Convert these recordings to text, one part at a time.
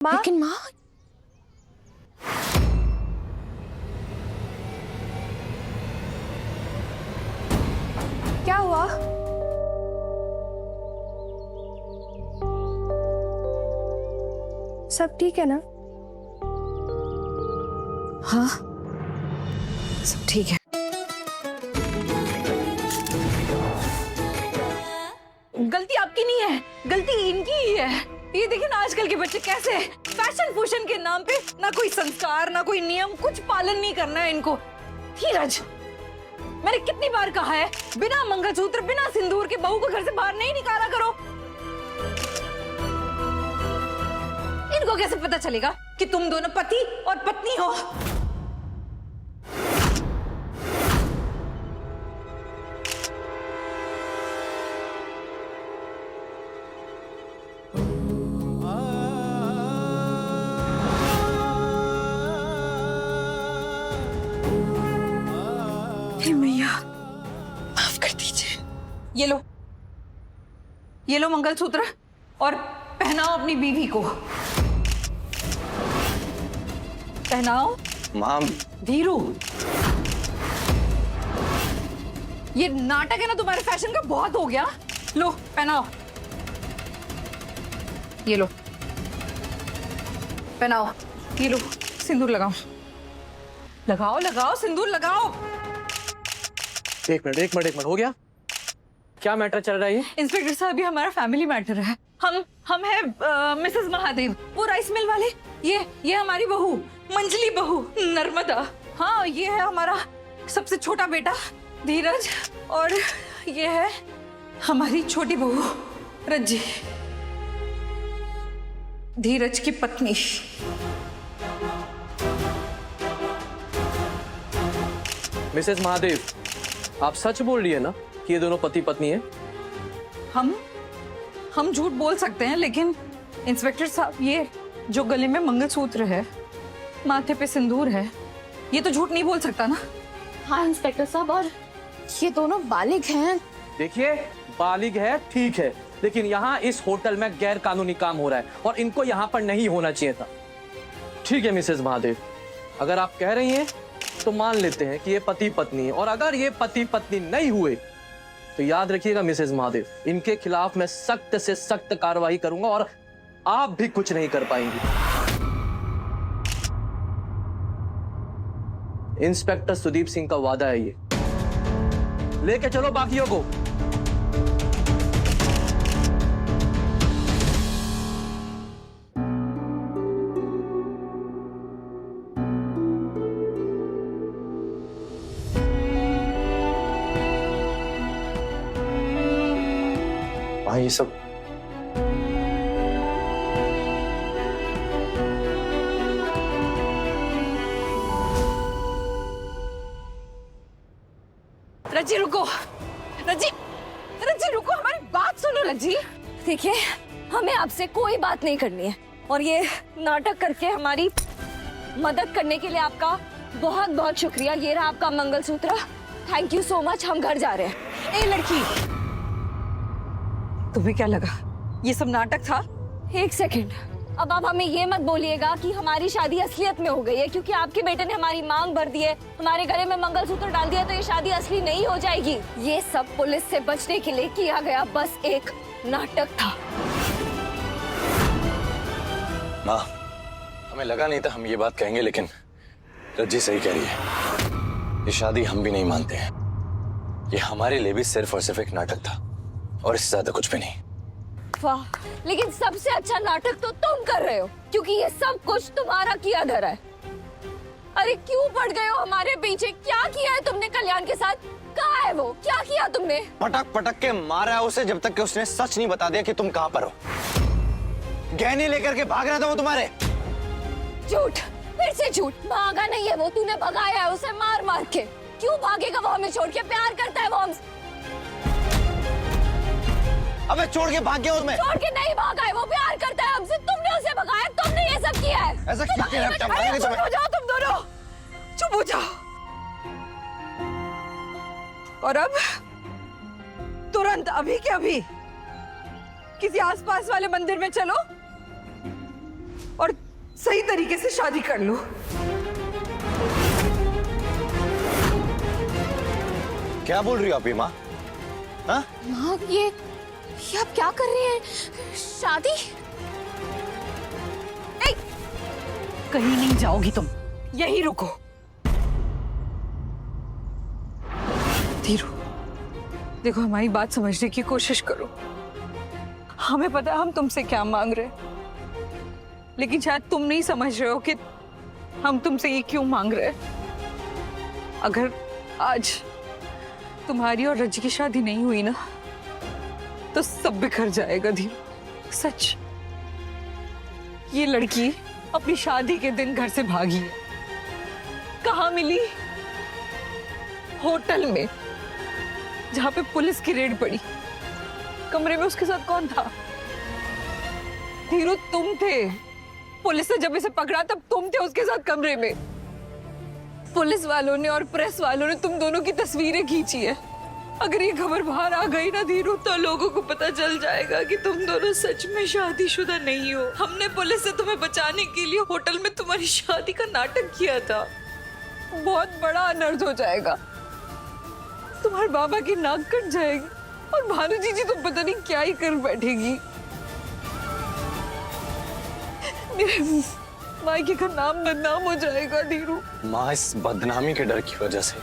माँ? लेकिन माँ, क्या हुआ? सब ठीक है ना? हाँ सब ठीक है। गलती आपकी नहीं है, गलती इनकी ही है। ये देखिए ना आजकल के बच्चे कैसे फैशन फूशन के नाम पे ना कोई संस्कार ना कोई नियम, कुछ पालन नहीं करना है इनको। धीरज, मैंने कितनी बार कहा है बिना मंगलसूत्र बिना सिंदूर के बहू को घर से बाहर नहीं निकाला करो। इनको कैसे पता चलेगा कि तुम दोनों पति और पत्नी हो? हे मैया, माफ कर दीजिए। ये लो मंगलसूत्र और पहनाओ अपनी बीवी को। पहनाओ। माँ, धीरू, ये नाटक है ना तुम्हारे फैशन का, बहुत हो गया। लो पहनाओ, ये लो पहनाओ, ये लो सिंदूर लगाओ, लगाओ लगाओ सिंदूर लगाओ। एक मिनट हो गया? क्या मैटर चल रहा है ये? इंस्पेक्टर साहब, ये हमारा फैमिली मैटर है। हम है मिसेस महादेव, वो राइस मिल वाले। ये हमारी बहू मंजली, बहू नर्मदा। हाँ, ये है हमारा सबसे छोटा बेटा धीरज, और ये है हमारी छोटी बहू रज्जी, धीरज की पत्नी। मिसेस महादेव, आप सच बोल रही है ना कि ये दोनों पति पत्नी हैं? हम झूठ बोल सकते हैं, लेकिन इंस्पेक्टर साहब, ये जो गले में मंगलसूत्र है, माथे पे सिंदूर है, ये तो झूठ नहीं बोल सकता ना। हाँ इंस्पेक्टर साहब, और ये दोनों बालिग हैं। देखिए, बालिग है ठीक है, लेकिन यहाँ इस होटल में गैर कानूनी काम हो रहा है और इनको यहाँ पर नहीं होना चाहिए था। ठीक है मिसेस महादेव, अगर आप कह रही हैं तो मान लेते हैं कि ये पति पत्नी है, और अगर ये पति पत्नी नहीं हुए तो याद रखिएगा मिसेस महादेव, इनके खिलाफ मैं सख्त से सख्त कार्रवाई करूंगा और आप भी कुछ नहीं कर पाएंगी। इंस्पेक्टर सुदीप सिंह का वादा है ये। लेके चलो बाकियों को। ये सब रज्जी रुको, रज्जी रुको, हमारी बात सुनो रज्जी। देखिए, हमें आपसे कोई बात नहीं करनी है, और ये नाटक करके हमारी मदद करने के लिए आपका बहुत बहुत शुक्रिया। ये रहा आपका mangalsutra. Thank you so much. हम घर जा रहे हैं। ए लड़की, तुम्हें क्या लगा ये सब नाटक था? एक सेकंड, अब आप हमें ये मत बोलिएगा कि हमारी शादी असलियत में हो गई है क्योंकि आपके बेटे ने हमारी मांग भर दी है, हमारे गले में मंगलसूत्र डाल दिया, तो ये शादी असली नहीं हो जाएगी। ये सब पुलिस से बचने के लिए किया गया बस एक नाटक था। माँ, हमें लगा नहीं था हम ये बात कहेंगे, लेकिन रज्जी सही कह रही है। ये शादी हम भी नहीं मानते हैं। ये हमारे लिए भी सिर्फ और सिर्फ एक नाटक था, और इससे ज्यादा कुछ भी नहीं। वाह, लेकिन सबसे अच्छा नाटक तो तुम कर रहे हो क्योंकि ये सब कुछ तुम्हारा किया धरा है। अरे क्यों पड़ गए हो हमारे पीछे? क्या किया है तुमने कल्याण के साथ? कहाँ है वो? क्या किया तुमने? पटक पटक के मारा है उसे जब तक कि उसने सच नहीं बता दिया कि तुम कहाँ पर हो। गहने लेकर के भाग रहा था वो तुम्हारे। झूठ, फिर से झूठ। भागा नहीं है वो, तूने भगाया है उसे मार मार के। क्यों भागेगा वो हमें छोड़ के? प्यार करता है वो हमसे। अबे छोड़ के भाग गया मैं। छोड़ के नहीं भागा है वो, प्यार करता है हमसे। तुमने उसे भगाया, तुमने ये सब किया है। ऐसा क्या किया है? चुप हो जाओ तुम दोनों, चुप हो जाओ। और अब तुरंत अभी के अभी किसी आसपास वाले मंदिर में चलो और सही तरीके से शादी कर लो। क्या बोल रही हो आप ये माँ? हाँ? माँ ये आप क्या कर रही हैं? शादी? कहीं नहीं जाओगी तुम, यहीं रुको। धीरू, देखो हमारी बात समझने की कोशिश करो। हमें पता है हम तुमसे क्या मांग रहे हैं, लेकिन शायद तुम नहीं समझ रहे हो कि हम तुमसे ये क्यों मांग रहे हैं। अगर आज तुम्हारी और रज्जी की शादी नहीं हुई ना, तो सब बिखर जाएगा धीरू। सच, ये लड़की अपनी शादी के दिन घर से भागी है। कहाँ मिली? होटल में, जहां पे पुलिस की रेड पड़ी। कमरे में उसके साथ कौन था? धीरू, तुम थे। पुलिस ने जब इसे पकड़ा तब तुम थे उसके साथ कमरे में। पुलिस वालों ने और प्रेस वालों ने तुम दोनों की तस्वीरें खींची है। अगर ये खबर बाहर आ गई ना धीरू, तो लोगों को पता चल जाएगा कि तुम दोनों सच में शादीशुदा नहीं हो। हमने पुलिस से तुम्हें बचाने के लिए होटल में तुम्हारी शादी का नाटक किया था। बहुत बड़ा अनर्थ हो जाएगा। तुम्हारे बाबा की नाक कट जाएगी और भानु जी तो पता नहीं क्या ही कर बैठेगी। मेरे मायके का नाम बदनाम हो जाएगा धीरू। माँ, इस बदनामी के डर की वजह से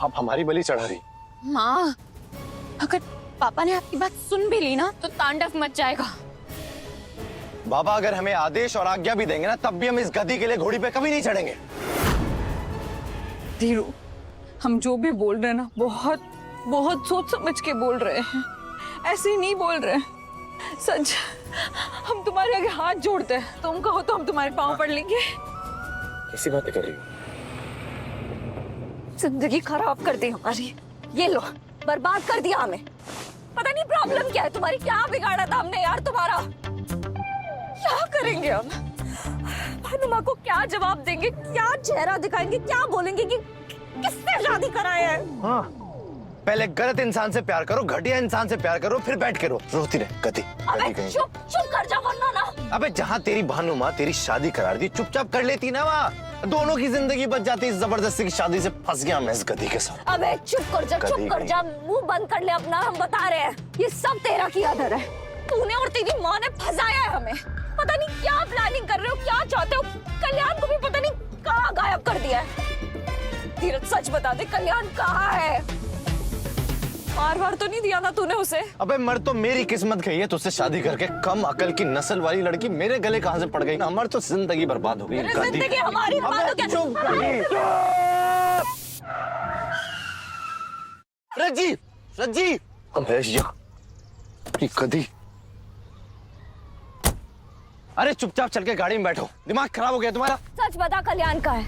आप हमारी बलि चढ़ा रही। माँ, अगर पापा ने आपकी बात सुन भी ली ना, तो तांडव मच जाएगा। बाबा अगर हमें आदेश और आज्ञा भी देंगे ना, तब भी हम इस गद्दी के लिए घोड़ी पे कभी नहीं चढ़ेंगे। धीरू, हम जो भी बोल रहे हैं ना, बहुत बहुत सोच समझ के बोल रहे हैं। ऐसे ही नहीं बोल रहे हैं। सच, हम तुम्हारे आगे हाथ जोड़ते हैं। तुम कहो तो हम तुम्हारे पांव पड़ लेंगे। कैसी बातें कर रही हो? जिंदगी खराब कर दी हमारी। ये लो, बर्बाद कर दिया हमें। पता नहीं प्रॉब्लम क्या है तुम्हारी, क्या बिगाड़ा था हमने यार तुम्हारा। क्या करेंगे हम? भानु माँ को क्या जवाब देंगे, क्या चेहरा दिखाएंगे, क्या बोलेंगे कि किससे शादी कराए है? हाँ, पहले गलत इंसान से प्यार करो, घटिया इंसान से प्यार करो, फिर बैठ के रो। रोती रहे गति। अबे चुप चुप कर जा, वरना ना। अबे जहाँ तेरी भानु माँ तेरी शादी करा दी, चुपचाप कर लेती ना वहाँ, दोनों की जिंदगी बच जाती। इस जबरदस्ती की शादी से फंस गया मैं इस गति के साथ। अबे चुप कर जा, चुप कर जा, मुंह बंद कर ले अपना। हम बता रहे हैं, ये सब तेरा किया धर है। तूने और तेरी माँ ने फंसाया है हमें। पता नहीं क्या प्लानिंग कर रहे हो, क्या चाहते हो। कल्याण को भी पता नहीं कहाँ गायब कर दिया है। धीरज, सच बता दे, कल्याण कहाँ है? बार तो नहीं दिया ना तूने उसे? अबे मर तो मेरी किस्मत गई है तुझसे शादी करके। कम अकल की नस्ल वाली लड़की मेरे गले कहाँ से पड़ गई? हमारी तो जिंदगी बर्बाद हो गई। जिंदगी हमारी बर्बाद हो गई। रज्जी, रज्जी, अबे कदी। अरे चुपचाप चल के गाड़ी में बैठो, दिमाग खराब हो गया तुम्हारा। सच बता, कल्याण का है,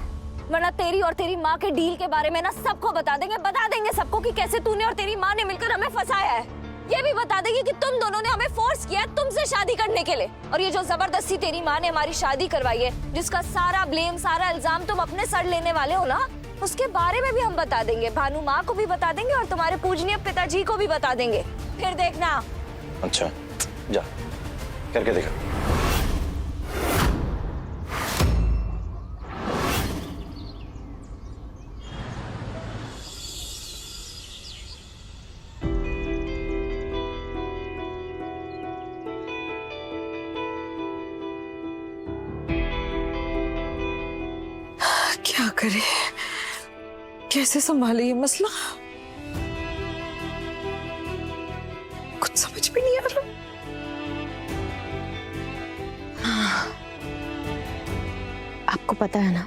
वरना तेरी और तेरी माँ के डील के बारे में ना सबको बता देंगे सबको कि कैसे तूने और तेरी माँ ने मिलकर हमें फंसाया है। ये भी बता देंगे कि तुम दोनों ने हमें फोर्स किया है तुमसे शादी करने के लिए। और ये जो जबरदस्ती तेरी माँ ने हमारी शादी करवाई है, जिसका सारा ब्लेम, सारा इल्जाम तुम अपने सर लेने वाले हो ना, उसके बारे में भी हम बता देंगे। भानु माँ को भी बता देंगे और तुम्हारे पूजनीय पिताजी को भी बता देंगे। फिर देखना। अच्छा, जा करके देखा। क्या करे, कैसे संभाले ये मसला, कुछ समझ भी नहीं आ रहा। आपको पता है ना,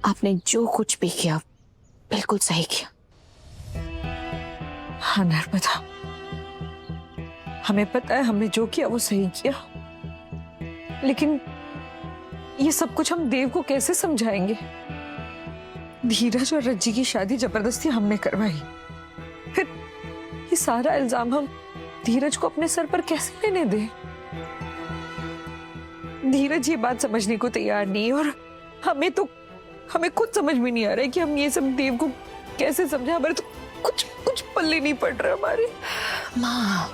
आपने जो कुछ भी किया बिल्कुल सही किया। हाँ नर्मदा, हमें पता है हमने जो किया वो सही किया, लेकिन ये सब कुछ हम देव को कैसे समझाएंगे? धीरज और रज्जी की शादी जबरदस्ती हमने करवाई, फिर ये सारा इल्जाम हम धीरज को अपने सर पर कैसे लेने दें? धीरज ये बात समझने को तैयार नहीं, और हमें खुद समझ में नहीं आ रहा है कि हम ये सब देव को कैसे समझे। हमारे तो कुछ पल्ले नहीं पड़ रहा हमारे। माँ,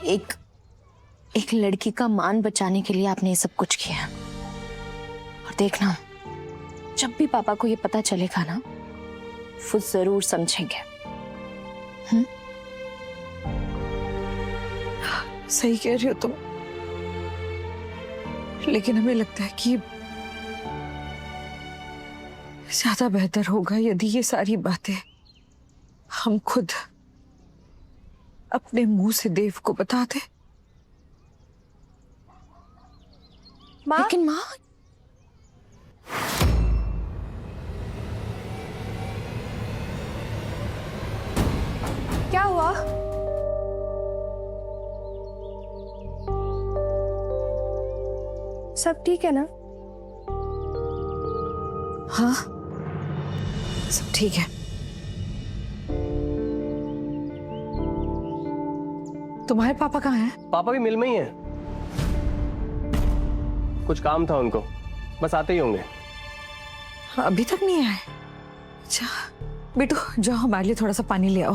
एक एक लड़की का मान बचाने के लिए आपने ये सब कुछ किया। और देखना, जब भी पापा को ये पता चलेगा ना, वो जरूर समझेंगे। सही कह रही हो तुम, लेकिन हमें लगता है कि ज्यादा बेहतर होगा यदि ये सारी बातें हम खुद अपने मुंह से देव को बता दें। लेकिन माँ, क्या हुआ? सब ठीक है ना? हाँ, सब ठीक है। तुम्हारे पापा कहाँ हैं? पापा भी मिल में ही हैं। कुछ काम था उनको, बस आते ही होंगे। अभी तक नहीं आए? अच्छा बेटू, जाओ हमारे लिए थोड़ा सा पानी ले आओ।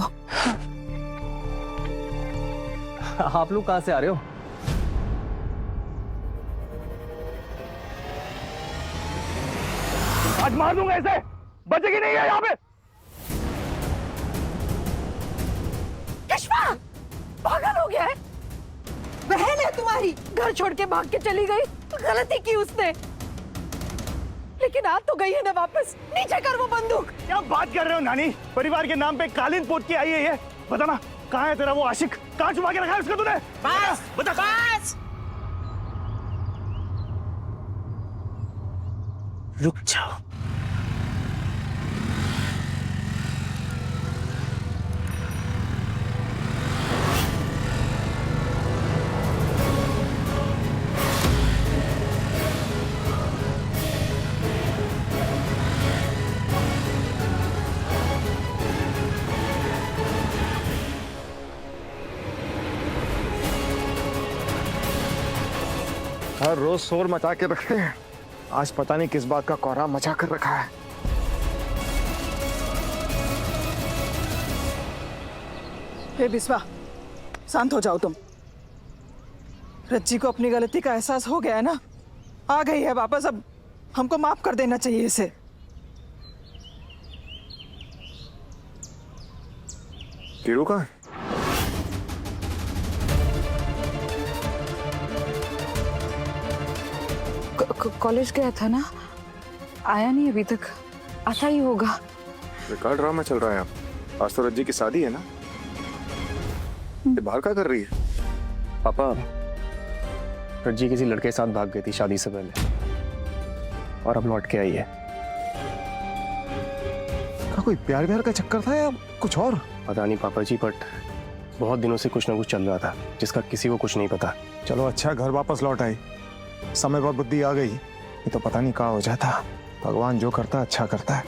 आप लोग कहाँ से आ रहे हो? आज मार दूंगा ऐसे, बचेगी नहीं है यहाँ पे। कश्मा पागल हो गया है। बहन है तुम्हारी, घर छोड़ के भाग के चली गई, गलती की उसने, लेकिन आ तो गई है ना वापस। नीचे कर वो बंदूक। क्या बात कर रहे हो नानी? परिवार के नाम पे कालीन पोत के आई है ये। बता ना, कहाँ है तेरा वो आशिक? कहाँ छुपा के रखा है उसको तूने? बस, बता। बस। रुक जाओ। हर रोज शोर मचा के रखते हैं, आज पता नहीं किस बात का कोहराम मचा कर रखा है। हे बिस्वा, शांत हो जाओ तुम। रज्जी को अपनी गलती का एहसास हो गया है ना, आ गई है वापस, अब हमको माफ कर देना चाहिए इसे। कीरू कहाँ है? कॉलेज गया था ना, आया नहीं अभी तक, आता ही होगा। बेकार ड्रामा चल रहा है यहाँ। आज तो रज्जी की शादी है ना, ये बाहर क्या कर रही है? पापा, रज्जी किसी लड़के के साथ भाग गई थी शादी से पहले, और अब लौट के आई है। क्या कोई प्यार व्यार का चक्कर था या कुछ और? पता नहीं पापा जी, बट बहुत दिनों से कुछ ना कुछ चल रहा था जिसका किसी को कुछ नहीं पता। चलो अच्छा, घर वापस लौट आई, समय पर बुद्धि आ गई। ये तो पता नहीं कहाँ हो जाता। भगवान जो करता अच्छा करता है।